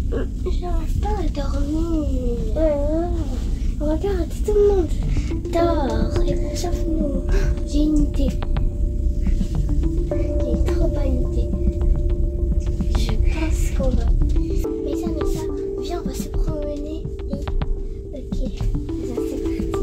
J'arrive pas à dormir. Regarde, tout le monde dort. Et sauf nous. J'ai une idée. J'ai une trop bonne idée. Je pense qu'on va. Mais ça, viens, on va se promener. Ok, c'est parti.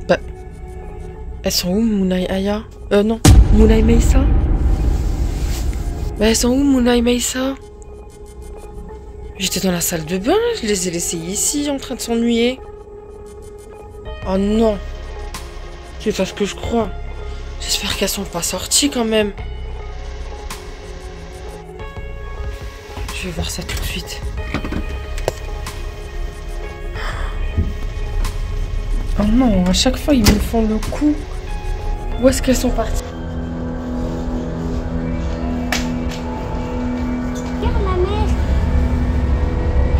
Bah, elles sont où, Mouna et Aya? Non, Mouna et Meissa? Bah, elles sont où, Mouna et Meissa? J'étais dans la salle de bain, je les ai laissées ici, en train de s'ennuyer. Oh non! C'est pas ce que je crois. J'espère qu'elles sont pas sorties quand même. Je vais voir ça tout de suite. Oh non, à chaque fois ils me font le coup. Où est-ce qu'elles sont parties? Regarde la mer.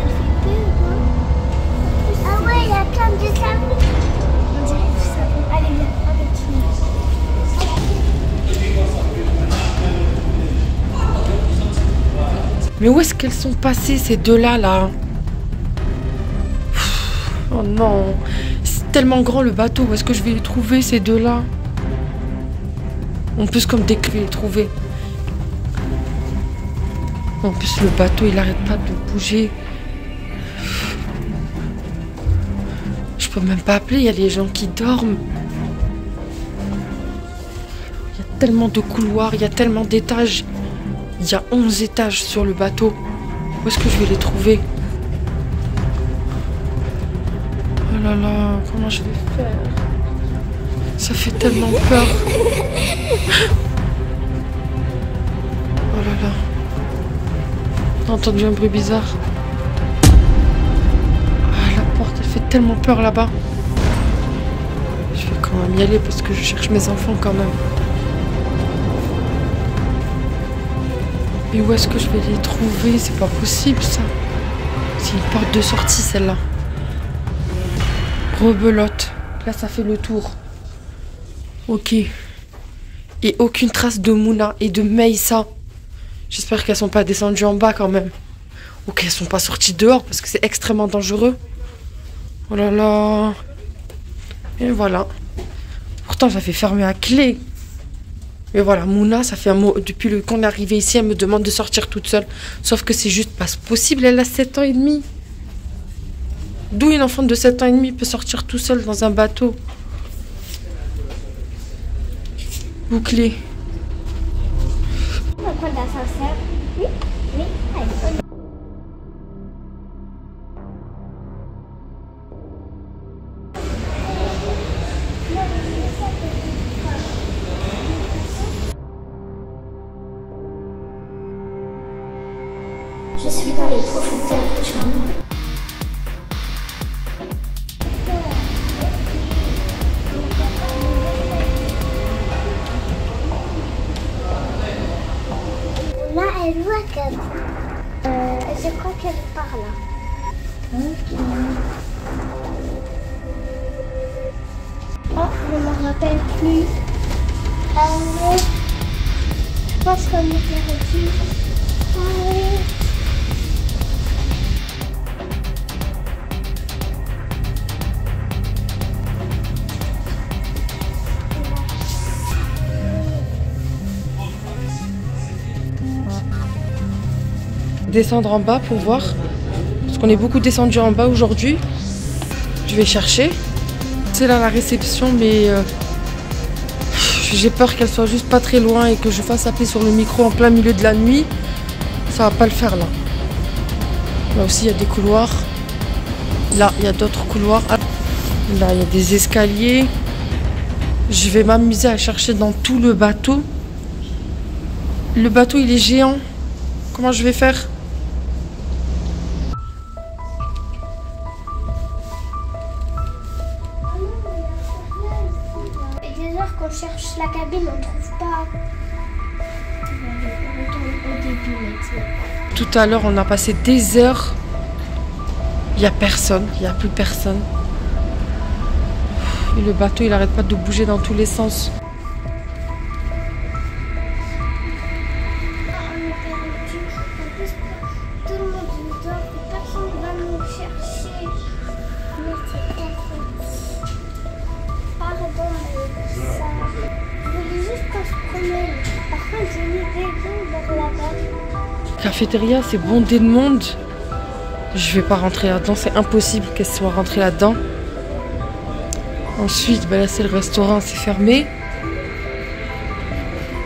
Elle fait peur, hein? Ah ouais, il y a plein de savon. On dirait du savon. Allez, viens, avec Mais où est-ce qu'elles sont passées ces deux-là, là? Oh non, c'est tellement grand le bateau, où est-ce que je vais les trouver ces deux-là? En plus, comme dès que je vais les trouver. En plus, le bateau, il arrête pas de bouger. Je peux même pas appeler, il y a les gens qui dorment. Il y a tellement de couloirs, il y a tellement d'étages. Il y a 11 étages sur le bateau. Où est-ce que je vais les trouver? Oh là là, comment je vais faire? Ça fait tellement peur. Oh là là. J'ai entendu un bruit bizarre. Ah, la porte, elle fait tellement peur là-bas. Je vais quand même y aller parce que je cherche mes enfants quand même. Mais où est-ce que je vais les trouver? C'est pas possible ça. C'est une porte de sortie celle-là. Rebelote. Là ça fait le tour. Ok. Et aucune trace de Mouna et de Meissa. J'espère qu'elles sont pas descendues en bas quand même. Ou qu'elles sont pas sorties dehors parce que c'est extrêmement dangereux. Oh là là. Et voilà. Pourtant j'avais fermé à clé. Mais voilà, Mouna, ça fait un mot. Depuis qu'on est arrivé ici, elle me demande de sortir toute seule. Sauf que c'est juste pas possible, elle a 7 ans et demi. D'où une enfant de 7 ans et demi peut sortir tout seul dans un bateau? Bouclé. On va prendre l'ascenseur. Oui, oui, allez. Je suis dans les profondeurs du monde. Là, elle voit comme je crois qu'elle est par là. Ok. Oh, je ne me rappelle plus. Je pense qu'on était reçu. descendre en bas pour voir. Parce qu'on est beaucoup descendu en bas aujourd'hui. Je vais chercher. C'est là la réception, mais j'ai peur qu'elle soit juste pas très loin et que je fasse appeler sur le micro en plein milieu de la nuit. Ça va pas le faire là. Là aussi il y a des couloirs. Là il y a d'autres couloirs. Là il y a des escaliers. Je vais m'amuser à chercher dans tout le bateau. Le bateau il est géant. Comment je vais faire? Et des heures qu'on cherche la cabine, on trouve pas. On retourne au début maintenant. Tout à l'heure on a passé des heures. Il n'y a personne, il n'y a plus personne. Et le bateau il arrête pas de bouger dans tous les sens. Cafétéria, c'est bondé de monde. Je vais pas rentrer là-dedans, c'est impossible qu'elle soit rentrée là-dedans. Ensuite, ben là c'est le restaurant, c'est fermé.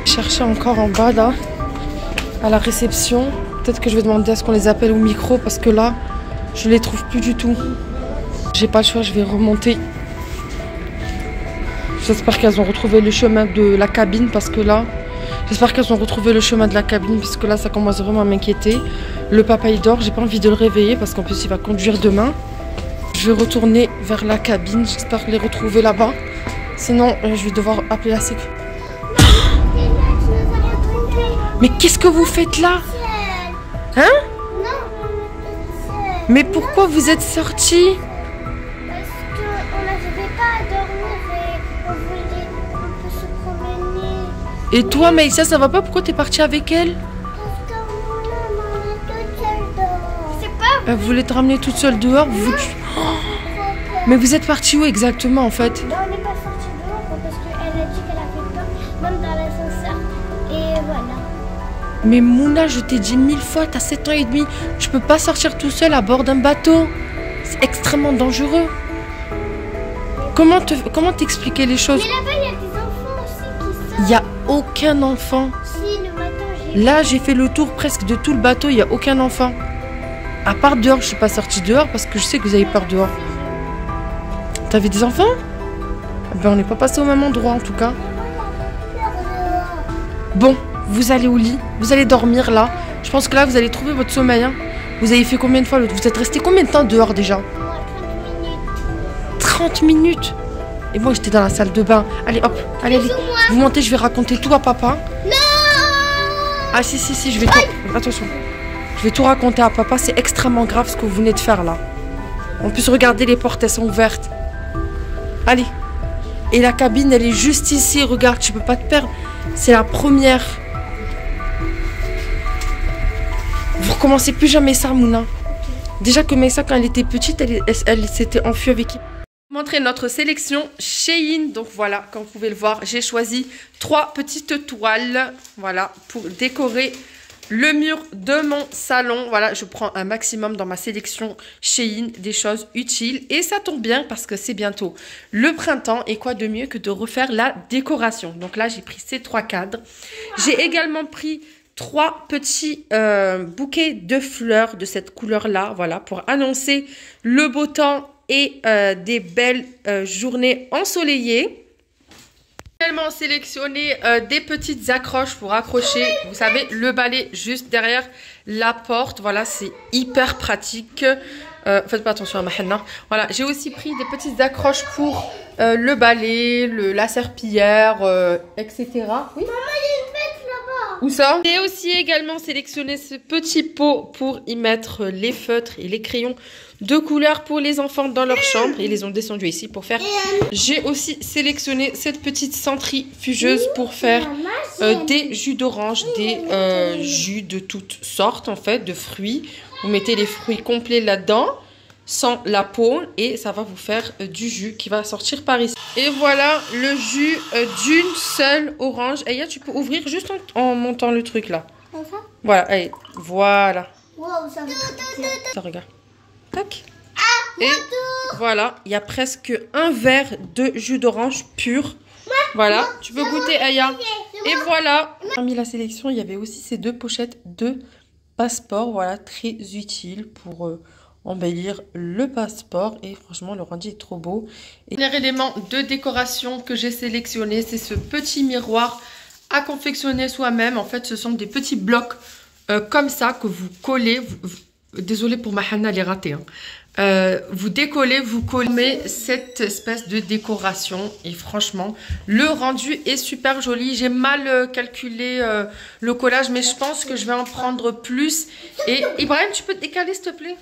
Chercher encore en bas là, à la réception. Peut-être que je vais demander à ce qu'on les appelle au micro parce que là, je les trouve plus du tout. J'ai pas le choix, je vais remonter. J'espère qu'elles ont retrouvé le chemin de la cabine parce que là... J'espère qu'elles ont retrouvé le chemin de la cabine parce que là, ça commence vraiment à m'inquiéter. Le papa, il dort. J'ai pas envie de le réveiller parce qu'en plus, il va conduire demain. Je vais retourner vers la cabine. J'espère les retrouver là-bas. Sinon, je vais devoir appeler la sécu. Mais qu'est-ce que vous faites là? Hein? Mais pourquoi vous êtes sortis? Et toi, Maïssa, ça va pas? Pourquoi t'es partie avec elle? Parce que maman est toute seule dehors. C'est pas... Elle voulait te ramener toute seule dehors? Oh. Mais vous êtes partie où exactement en fait? Non, on n'est pas sorti dehors parce qu'elle a dit qu'elle avait peur, même dans l'ascenseur. Et voilà. Mais Mouna, je t'ai dit 1000 fois, t'as 7 ans et demi. Tu peux pas sortir tout seul à bord d'un bateau. C'est extrêmement dangereux. Comment t'expliquer les choses? Mais là-bas, il y a des enfants aussi qui sortent. Il y a aucun enfant. Si, le matin, Là, j'ai fait le tour presque de tout le bateau, il n'y a aucun enfant. À part dehors, je ne suis pas sortie dehors parce que je sais que vous avez peur dehors. T'avais des enfants? Ben, on n'est pas passé au même endroit en tout cas. Bon, vous allez au lit, vous allez dormir là. Je pense que là, vous allez trouver votre sommeil. Hein. Vous avez fait combien de fois? Vous êtes resté combien de temps dehors déjà? 30 minutes. Et moi, j'étais dans la salle de bain. Allez, hop, allez, allez. Vous montez, je vais raconter tout à papa. Non! Ah si, je vais tout... Attention. Je vais tout raconter à papa. C'est extrêmement grave ce que vous venez de faire là. En plus, regardez, les portes, elles sont ouvertes. Allez. Et la cabine, elle est juste ici. Regarde, tu peux pas te perdre. C'est la première. Vous recommencez plus jamais ça, Mouna. Déjà que Maïssa, quand elle était petite, elle s'était enfuie avec... Montrer notre sélection Shein. Donc voilà, comme vous pouvez le voir, j'ai choisi 3 petites toiles, voilà, pour décorer le mur de mon salon. Voilà, je prends un maximum dans ma sélection Shein, des choses utiles. Et ça tombe bien parce que c'est bientôt le printemps. Et quoi de mieux que de refaire la décoration. Donc là, j'ai pris ces 3 cadres. J'ai également pris 3 petits bouquets de fleurs de cette couleur-là, voilà, pour annoncer le beau temps et des belles journées ensoleillées. J'ai également sélectionné des petites accroches pour accrocher, vous savez, le balai juste derrière la porte. Voilà, c'est hyper pratique. Faites pas attention à ma henna. Voilà, j'ai aussi pris des petites accroches pour le balai, la serpillière, etc. Oui. Maman, il y a une bête là-bas. Où ça? J'ai aussi également sélectionné ce petit pot pour y mettre les feutres et les crayons de couleur pour les enfants dans leur chambre. Ils les ont descendus ici pour faire. J'ai aussi sélectionné cette petite centrifugeuse pour faire des jus d'orange, des jus de toutes sortes en fait, de fruits. Vous mettez les fruits complets là-dedans, sans la peau, et ça va vous faire du jus qui va sortir par ici. Et voilà le jus d'une seule orange. Aya, tu peux ouvrir juste en montant le truc là. Comme ça? Voilà, allez, voilà. Wow, ça va trop bien. Ça, regarde. Tac. Et voilà, il y a presque un verre de jus d'orange pur. Voilà, tu peux goûter, Aya. Et voilà. Parmi la sélection, il y avait aussi ces 2 pochettes de passeport. Voilà, très utile pour embellir le passeport. Et franchement, le rendu est trop beau. Et le dernier élément de décoration que j'ai sélectionné, c'est ce petit miroir à confectionner soi-même. En fait, ce sont des petits blocs comme ça que vous collez. Désolée pour ma Hana, elle est ratée. Vous décollez, vous collez cette espèce de décoration et franchement le rendu est super joli. J'ai mal calculé le collage, mais je pense que je vais en prendre plus. Et Ibrahim, tu peux te décaler s'il te plaît?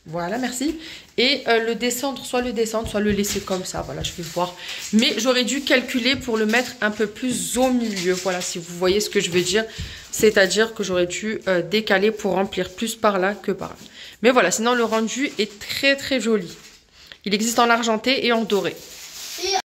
Voilà, merci. Et le descendre, soit le laisser comme ça. Voilà, je vais voir. Mais j'aurais dû calculer pour le mettre un peu plus au milieu. Voilà, si vous voyez ce que je veux dire. C'est-à-dire que j'aurais dû décaler pour remplir plus par là que par là. Mais voilà, sinon le rendu est très très joli. Il existe en argenté et en doré.